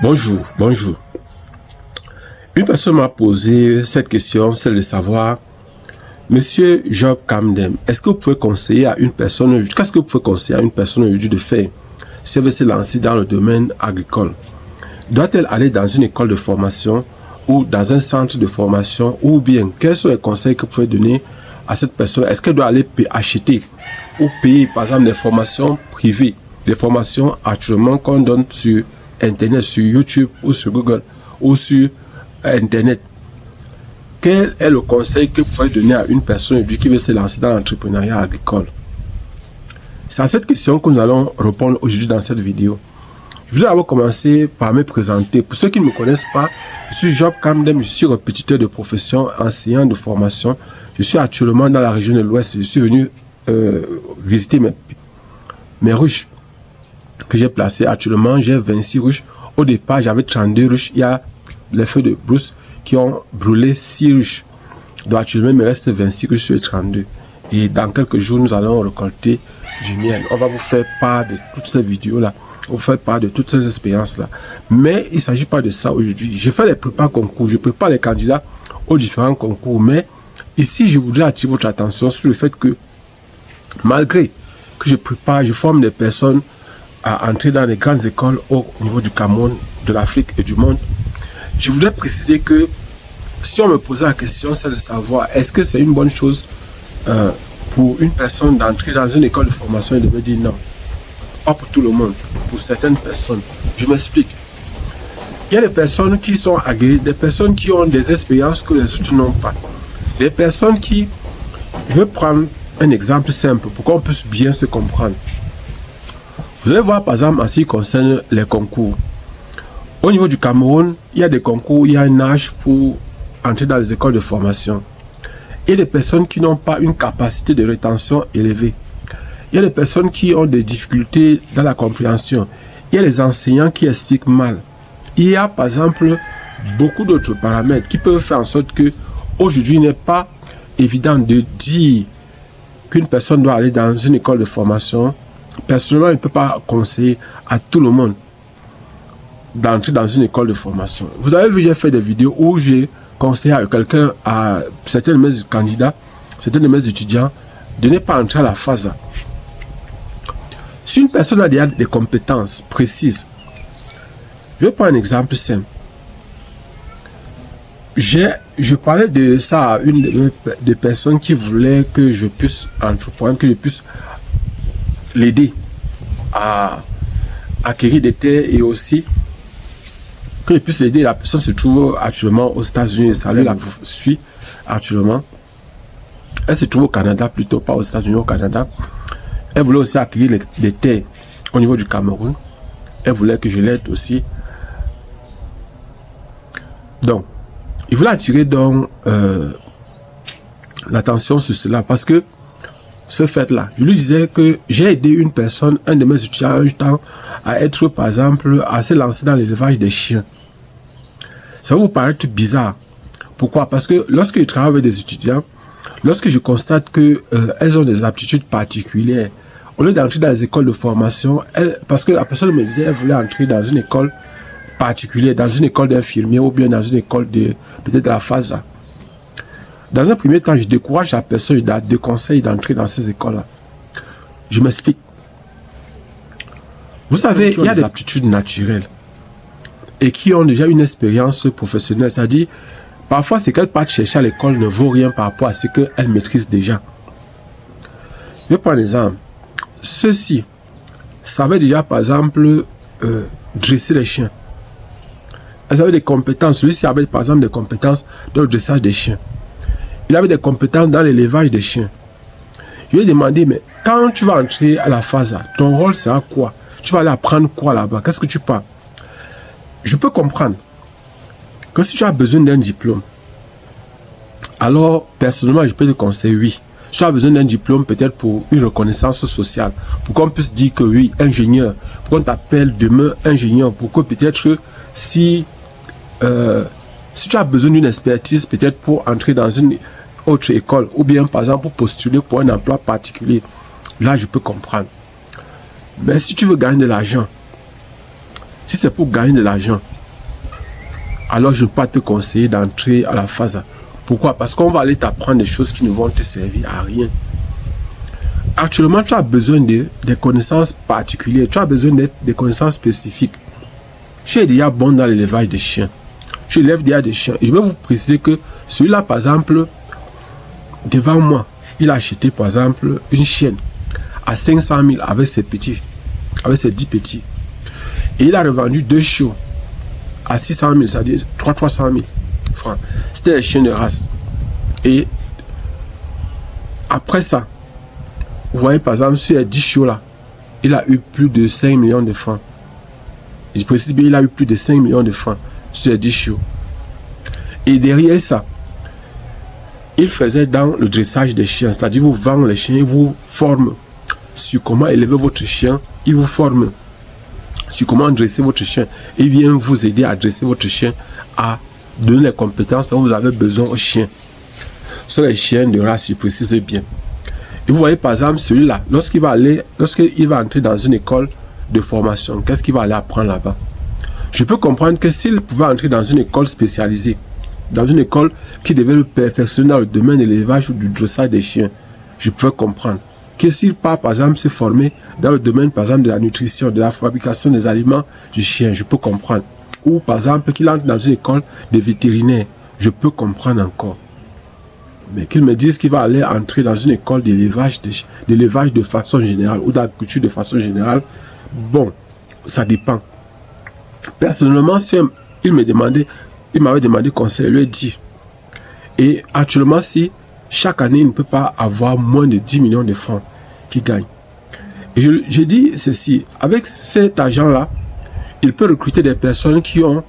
Bonjour. Une personne m'a posé cette question, celle de savoir, Monsieur Job Camden, est-ce que vous pouvez conseiller à une personne, qu'est-ce que vous pouvez conseiller à une personne aujourd'hui de faire si elle veut se lancer dans le domaine agricole? Doit-elle aller dans une école de formation ou dans un centre de formation, ou bien quels sont les conseils que vous pouvez donner à cette personne? Est-ce qu'elle doit aller acheter ou payer par exemple des formations privées, des formations actuellement qu'on donne sur Internet, sur YouTube ou sur Google ou sur Internet? Quel est le conseil que vous pouvez donner à une personne qui veut se lancer dans l'entrepreneuriat agricole? C'est à cette question que nous allons répondre aujourd'hui dans cette vidéo. Je voudrais d'abord commencer par me présenter. Pour ceux qui ne me connaissent pas, je suis Job Camden, je suis répétiteur de profession, enseignant de formation. Je suis actuellement dans la région de l'Ouest. Je suis venu visiter mes ruches que j'ai placées actuellement. J'ai 26 ruches. Au départ, j'avais 32 ruches. Il y a les feux de brousse qui ont brûlé 6 ruches. Donc actuellement, il me reste 26 ruches sur les 32. Et dans quelques jours, nous allons récolter du miel. On va vous faire part de toutes ces vidéos-là. On fait part de toutes ces expériences-là. Mais il ne s'agit pas de ça aujourd'hui. Je fais les prépas concours. Je prépare les candidats aux différents concours. Mais ici, je voudrais attirer votre attention sur le fait que malgré que je prépare, je forme des personnes à entrer dans les grandes écoles au niveau du Cameroun, de l'Afrique et du monde, je voudrais préciser que si on me posait la question, c'est de savoir est-ce que c'est une bonne chose pour une personne d'entrer dans une école de formation et de me dire non. Pas pour tout le monde, pour certaines personnes. Je m'explique. Il y a des personnes qui sont aguerries, des personnes qui ont des expériences que les autres n'ont pas. Des personnes qui... Je vais prendre un exemple simple pour qu'on puisse bien se comprendre. Vous allez voir par exemple en ce qui concerne les concours. Au niveau du Cameroun, il y a des concours où il y a un âge pour entrer dans les écoles de formation. Il y a des personnes qui n'ont pas une capacité de rétention élevée. Il y a des personnes qui ont des difficultés dans la compréhension. Il y a les enseignants qui expliquent mal. Il y a par exemple beaucoup d'autres paramètres qui peuvent faire en sorte que aujourd'hui il n'est pas évident de dire qu'une personne doit aller dans une école de formation. Personnellement, il ne peut pas conseiller à tout le monde d'entrer dans une école de formation. Vous avez vu, j'ai fait des vidéos où j'ai conseillé à quelqu'un, à certains de mes candidats, certains de mes étudiants, de ne pas entrer à la phase. Si une personne a déjà des compétences précises, je vais prendre un exemple simple. Je parlais de ça à une des personnes qui voulait que je puisse entreprendre, que je puisse l'aider à acquérir des terres et aussi que je puisse l'aider. La personne se trouve actuellement aux États-Unis et ça lui la suit actuellement. Elle se trouve au Canada, plutôt pas aux États-Unis, au Canada. Elle voulait aussi acquérir des terres au niveau du Cameroun. Elle voulait que je l'aide aussi. Donc, il voulait attirer donc l'attention sur cela parce que ce fait-là, je lui disais que j'ai aidé une personne, un de mes étudiants, un temps, à être, par exemple, à se lancer dans l'élevage des chiens. Ça va vous paraître bizarre. Pourquoi? Parce que lorsque je travaille avec des étudiants, lorsque je constate que elles ont des aptitudes particulières, au lieu d'entrer dans les écoles de formation, parce que la personne me disait qu'elle voulait entrer dans une école particulière, dans une école d'infirmier ou bien dans une école de peut-être de la FASA. Dans un premier temps, je décourage la personne, je déconseille d'entrer dans ces écoles-là. Je m'explique. Vous savez, il y a des aptitudes naturelles et qui ont déjà une expérience professionnelle. C'est-à-dire, parfois, ce qu'elles partent chercher à l'école ne vaut rien par rapport à ce qu'elles maîtrisent déjà. Je vais prendre un exemple. Ceux-ci savaient déjà, par exemple, dresser les chiens. Elles avaient des compétences. Celui-ci avait, par exemple, des compétences dans le dressage des chiens. Il avait des compétences dans l'élevage des chiens. Je lui ai demandé, mais quand tu vas entrer à la phase, ton rôle sera quoi? Tu vas aller apprendre quoi là-bas? Qu'est-ce que tu parles? Je peux comprendre que si tu as besoin d'un diplôme, alors personnellement, je peux te conseiller oui. Si tu as besoin d'un diplôme, peut-être pour une reconnaissance sociale, pour qu'on puisse dire que oui, ingénieur, pour qu'on t'appelle demain ingénieur, pour que peut-être si tu as besoin d'une expertise, peut-être pour entrer dans une autre école, ou bien par exemple pour postuler pour un emploi particulier, là je peux comprendre. Mais si tu veux gagner de l'argent, Si c'est pour gagner de l'argent, alors je ne peux pas te conseiller d'entrer à la phase. Pourquoi? Parce qu'on va aller t'apprendre des choses qui ne vont te servir à rien. Actuellement, tu as besoin de connaissances particulières. Tu as besoin de connaissances spécifiques. Tu es déjà bon dans l'élevage des chiens. Tu élèves déjà des chiens. Et je vais vous préciser que celui-là, par exemple, devant moi, il a acheté, par exemple, une chienne à 500 000 avec ses petits, avec ses 10 petits. Et il a revendu 2 chiots à 600 000, c'est-à-dire 300 000 francs. C'était des chiens de race. Et après ça, vous voyez, par exemple, sur les 10 chiots là, il a eu plus de 5 millions de francs. Je précise bien, il a eu plus de 5 millions de francs sur les 10 chiots. Et derrière ça, il faisait dans le dressage des chiens, c'est-à-dire vous vend les chiens, il vous forme sur comment élever votre chien, il vous forme sur comment dresser votre chien. Il vient vous aider à dresser votre chien, à donner les compétences dont vous avez besoin au chien. Ce sont les chiens de race, je précise bien. Et vous voyez par exemple celui-là, lorsqu'il va entrer dans une école de formation, qu'est-ce qu'il va aller apprendre là-bas? Je peux comprendre que s'il pouvait entrer dans une école spécialisée, dans une école qui devait le perfectionner dans le domaine de l'élevage ou du dressage des chiens, je pouvais comprendre que s'il part par exemple se former dans le domaine par exemple de la nutrition, de la fabrication des aliments du chien, je peux comprendre. Ou par exemple qu'il entre dans une école de vétérinaire, je peux comprendre encore. Mais qu'il me dise qu'il va aller entrer dans une école d'élevage de façon générale ou d'agriculture de façon générale, bon, ça dépend. Personnellement, si il m'avait demandé conseil, je lui ai dit. Et actuellement, si chaque année, il ne peut pas avoir moins de 10 millions de francs qu'il gagne. Et je dis ceci, avec cet argent-là, il peut recruter des personnes qui ont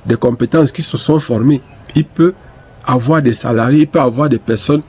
des compétences, qui se sont formées. Il peut avoir des salariés, il peut avoir des personnes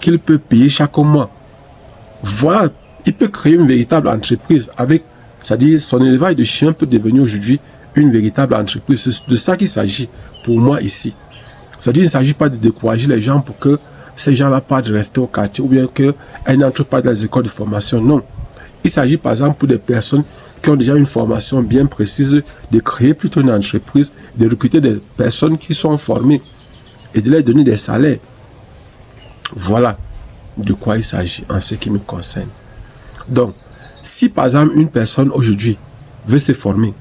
qu'il peut payer chaque mois. Voilà, il peut créer une véritable entreprise avec, c'est-à-dire son élevage de chiens peut devenir aujourd'hui une véritable entreprise. C'est de ça qu'il s'agit pour moi ici. C'est-à-dire qu'il ne s'agit pas de décourager les gens pour que ces gens-là partent de rester au quartier ou bien qu'elles n'entrent pas dans les écoles de formation. Non. Il s'agit par exemple pour des personnes qui ont déjà une formation bien précise de créer plutôt une entreprise, de recruter des personnes qui sont formées et de leur donner des salaires. Voilà de quoi il s'agit en ce qui me concerne. Donc, si par exemple une personne aujourd'hui veut se former,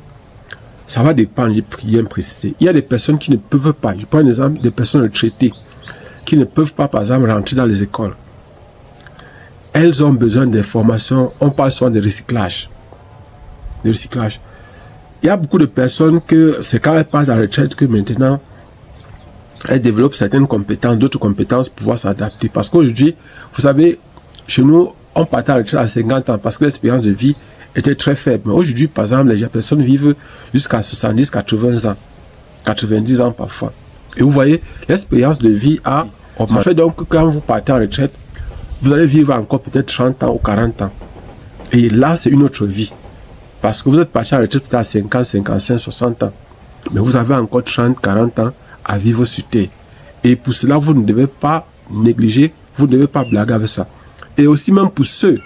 ça va dépendre, j'ai bien précisé. Il y a des personnes qui ne peuvent pas, je prends un exemple des personnes retraitées, qui ne peuvent pas par exemple rentrer dans les écoles. Elles ont besoin de formations, on parle souvent de recyclage. De recyclage. Il y a beaucoup de personnes que c'est quand elles partent à la retraite que maintenant elles développent certaines compétences, d'autres compétences pour pouvoir s'adapter. Parce qu'aujourd'hui, vous savez, chez nous, on partait à la retraite à 50 ans parce que l'expérience de vie était très faible. Mais aujourd'hui, par exemple, les personnes vivent jusqu'à 70, 80 ans, 90 ans parfois. Et vous voyez, l'expérience de vie a augmenté. Ça fait donc que quand vous partez en retraite, vous allez vivre encore peut-être 30 ans ou 40 ans. Et là, c'est une autre vie. Parce que vous êtes parti en retraite peut-être à 50, 55, 60 ans. Mais vous avez encore 30, 40 ans à vivre sur terre. Et pour cela, vous ne devez pas négliger, vous ne devez pas blaguer avec ça. Et aussi même pour ceux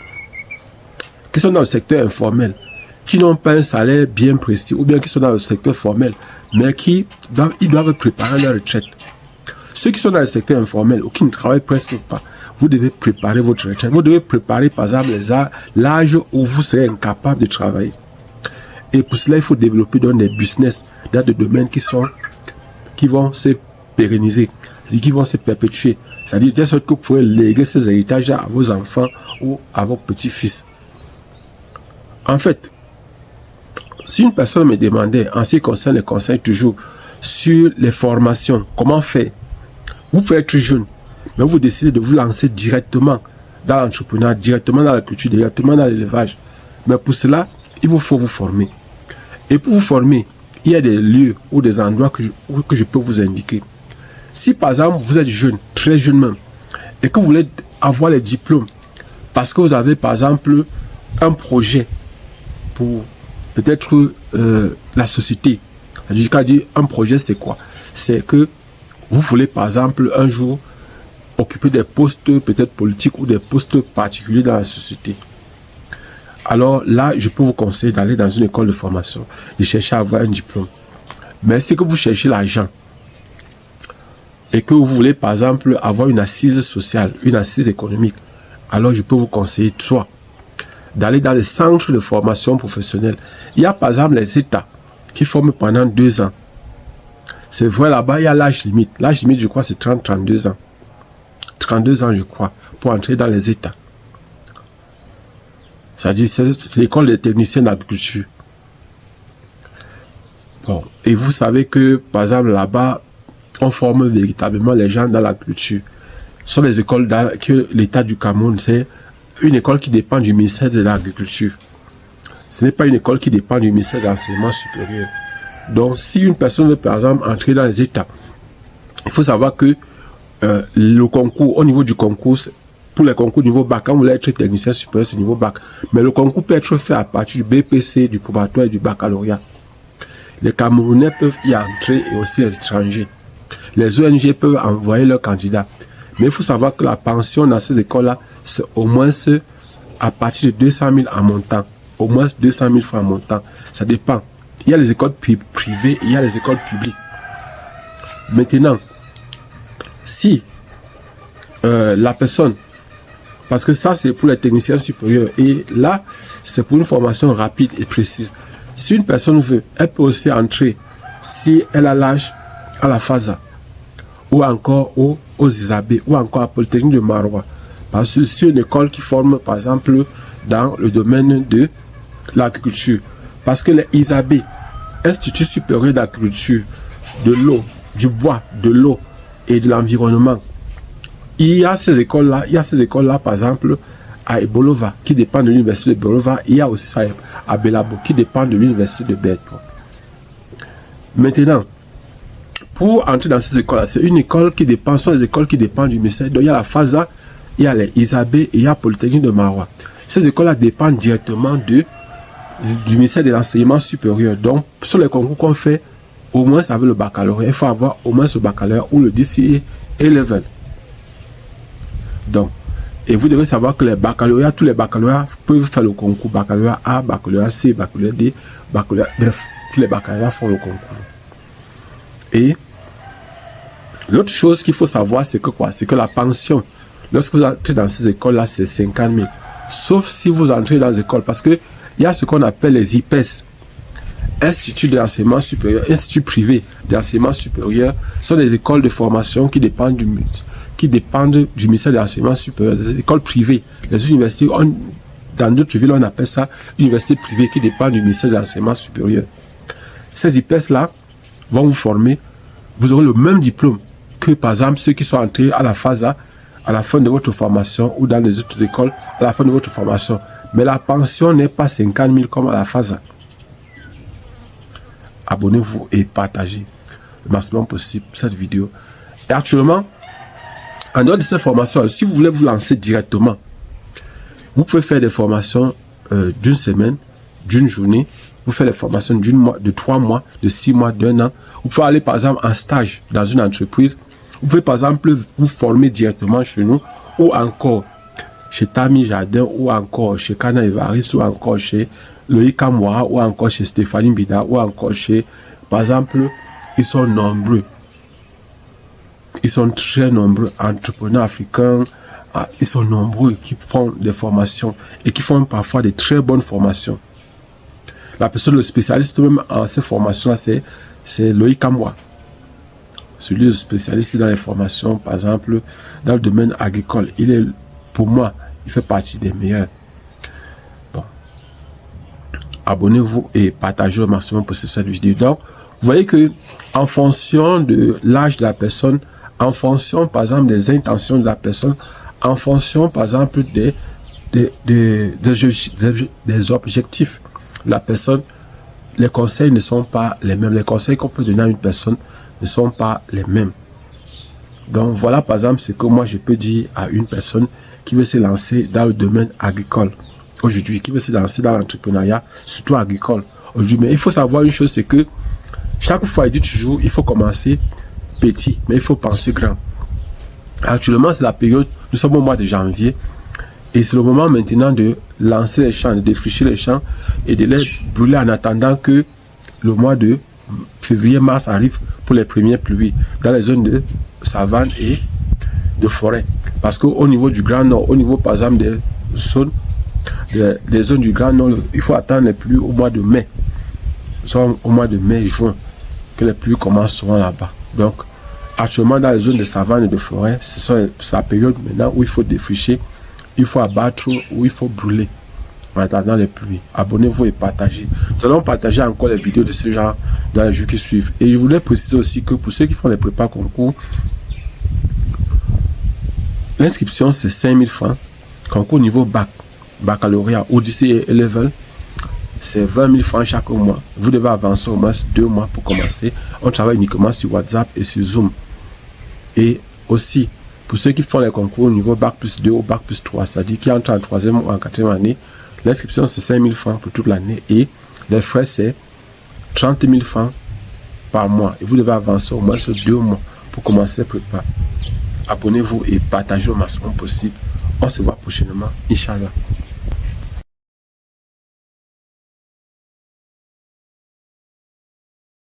qui sont dans le secteur informel, qui n'ont pas un salaire bien précis, ou bien qui sont dans le secteur formel, mais ils doivent préparer leur retraite. Ceux qui sont dans le secteur informel ou qui ne travaillent presque pas, vous devez préparer votre retraite. Vous devez préparer par exemple l'âge où vous serez incapable de travailler. Et pour cela, il faut développer donc des business dans des domaines qui vont se pérenniser, qui vont se perpétuer. C'est-à-dire de sorte que vous pouvez léguer ces héritages à vos enfants ou à vos petits-fils. En fait, si une personne me demandait, en ce qui concerne les conseils toujours, sur les formations, comment faire? Vous pouvez être jeune, mais vous décidez de vous lancer directement dans l'entrepreneuriat, directement dans la culture, directement dans l'élevage. Mais pour cela, il vous faut vous former. Et pour vous former, il y a des lieux ou des endroits que je peux vous indiquer. Si par exemple, vous êtes jeune, très jeune même, et que vous voulez avoir les diplômes, parce que vous avez par exemple un projet pour peut-être la société. C'est-à-dire, quand je dis un projet, c'est quoi? C'est que vous voulez par exemple un jour occuper des postes peut-être politiques ou des postes particuliers dans la société. alors là, je peux vous conseiller d'aller dans une école de formation, de chercher à avoir un diplôme. Mais si que vous cherchez l'argent et que vous voulez, par exemple, avoir une assise sociale, une assise économique, alors je peux vous conseiller, soit d'aller dans les centres de formation professionnelle. Il y a, par exemple, les États qui forment pendant 2 ans. C'est vrai, là-bas, il y a l'âge limite. L'âge limite, je crois, c'est 32 ans. 32 ans, je crois, pour entrer dans les États. C'est-à-dire, c'est l'école des techniciens d'agriculture. Bon, et vous savez que, par exemple, là-bas, on forme véritablement les gens dans l'agriculture. Ce sont les écoles que l'État du Cameroun, c'est une école qui dépend du ministère de l'Agriculture. Ce n'est pas une école qui dépend du ministère de l'Enseignement supérieur. Donc, si une personne veut, par exemple, entrer dans les États, il faut savoir que le concours, au niveau du concours, pour les concours niveau bac, quand vous voulez être technicien supérieur, c'est niveau bac. Mais le concours peut être fait à partir du BPC, du probatoire et du baccalauréat. Les Camerounais peuvent y entrer et aussi les étrangers. Les ONG peuvent envoyer leurs candidats. Mais il faut savoir que la pension dans ces écoles-là, c'est au moins à partir de 200 000 en montant. Au moins 200 000 francs en montant. Ça dépend. Il y a les écoles privées, il y a les écoles publiques. Maintenant, si la personne, parce que ça c'est pour les techniciens supérieurs, et là c'est pour une formation rapide et précise. Si une personne veut, elle peut aussi entrer, si elle a l'âge, à la FASA, ou encore aux Isabé, ou encore à Polytechnique de Marois. Parce que c'est une école qui forme, par exemple, dans le domaine de l'agriculture. Parce que les Isabé, Institut supérieur d'agriculture, de l'eau, du bois, de l'eau et de l'environnement, il y a ces écoles-là, par exemple, à Ebolova, qui dépend de l'université de Ebolova. Il y a aussi ça à Belabo, qui dépend de l'université de Berthoud. Maintenant, pour entrer dans ces écoles-là, c'est une école qui dépend, ce sont les écoles qui dépendent du ministère. Donc, il y a la FASA, il y a les Isabé et il y a Polytechnique de Marois. Ces écoles-là dépendent directement du ministère de l'Enseignement supérieur. Donc, sur les concours qu'on fait, au moins avec le baccalauréat, il faut avoir au moins ce baccalauréat ou le DCE level. Donc, et vous devez savoir que les baccalauréats, tous les baccalauréats peuvent faire le concours. Baccalauréat A, baccalauréat C, baccalauréat D, baccalauréat, bref, tous les baccalauréats font le concours. Et l'autre chose qu'il faut savoir, c'est que quoi? C'est que la pension, lorsque vous entrez dans ces écoles-là, c'est 50 000. Sauf si vous entrez dans les écoles, parce que il y a ce qu'on appelle les IPES, Institut de l'enseignement supérieur, Institut privé de l'enseignement supérieur, sont des écoles de formation qui dépendent du ministère de l'enseignement supérieur, des écoles privées. Les universités, dans d'autres villes, on appelle ça universités privées qui dépendent du ministère de l'enseignement supérieur. Ces IPES-là vont vous former, vous aurez le même diplôme que, par exemple, ceux qui sont entrés à la FASA, à la fin de votre formation, ou dans les autres écoles, à la fin de votre formation. Mais la pension n'est pas 50 000 comme à la FASA. Abonnez-vous et partagez le maximum possible cette vidéo. Et actuellement, en dehors de cette formation, si vous voulez vous lancer directement, vous pouvez faire des formations d'une semaine, d'une journée. Vous faites des formations de 3 mois, de 6 mois, d'1 an. Vous pouvez aller par exemple en stage dans une entreprise. Vous pouvez par exemple vous former directement chez nous, ou encore chez Tami Jardin, ou encore chez Kana Evariste, ou encore chez Loïc Kamwara, ou encore chez Stéphanie Bida, ou encore chez, par exemple, ils sont nombreux. Ils sont très nombreux, entrepreneurs africains, ils sont nombreux qui font des formations et qui font parfois des très bonnes formations. La personne, le spécialiste même en ces formations, c'est Loïc Kamwara. Celui le spécialiste dans les formations, par exemple, dans le domaine agricole. Il est, pour moi, il fait partie des meilleurs. Bon. Abonnez-vous et partagez au maximum pour cette vidéo. Donc, vous voyez que, en fonction de l'âge de la personne, en fonction, par exemple, des intentions de la personne, en fonction, par exemple, des objectifs de la personne, les conseils ne sont pas les mêmes. Les conseils qu'on peut donner à une personne ne sont pas les mêmes. Donc, voilà, par exemple, ce que moi, je peux dire à une personne qui veut se lancer dans le domaine agricole aujourd'hui, qui veut se lancer dans l'entrepreneuriat, surtout agricole aujourd'hui. Mais il faut savoir une chose, c'est que chaque fois, il dit toujours, il faut commencer petit, mais il faut penser grand. Actuellement, c'est la période, nous sommes au mois de janvier, Et c'est le moment maintenant de lancer les champs, de défricher les champs et de les brûler en attendant que le mois de février-mars arrive pour les premières pluies dans les zones de savane et de forêt. Parce qu'au niveau du Grand Nord, au niveau par exemple des zones du Grand Nord, il faut attendre les pluies au mois de mai. Soit au mois de mai, juin, que les pluies commenceront là-bas. Donc, actuellement dans les zones de savane et de forêt, c'est sa période maintenant où il faut défricher, il faut abattre ou il faut brûler en attendant les pluies. Abonnez-vous et partagez. Nous allons partager encore les vidéos de ce genre dans les jours qui suivent. Et je voulais préciser aussi que pour ceux qui font les prépas concours, l'inscription c'est 5000 francs. Concours niveau baccalauréat, Odyssey et level, c'est 20 000 francs chaque mois. Vous devez avancer au moins 2 mois pour commencer. On travaille uniquement sur WhatsApp et sur Zoom. Et aussi, pour ceux qui font les concours au niveau Bac plus 2 ou Bac plus 3, c'est-à-dire qui entrent en 3e ou en 4e année, l'inscription c'est 5 000 francs pour toute l'année et les frais c'est 30 000 francs par mois. Et vous devez avancer au moins sur 2 mois pour commencer les prépas. Abonnez-vous et partagez au maximum possible. On se voit prochainement, Inch'Allah.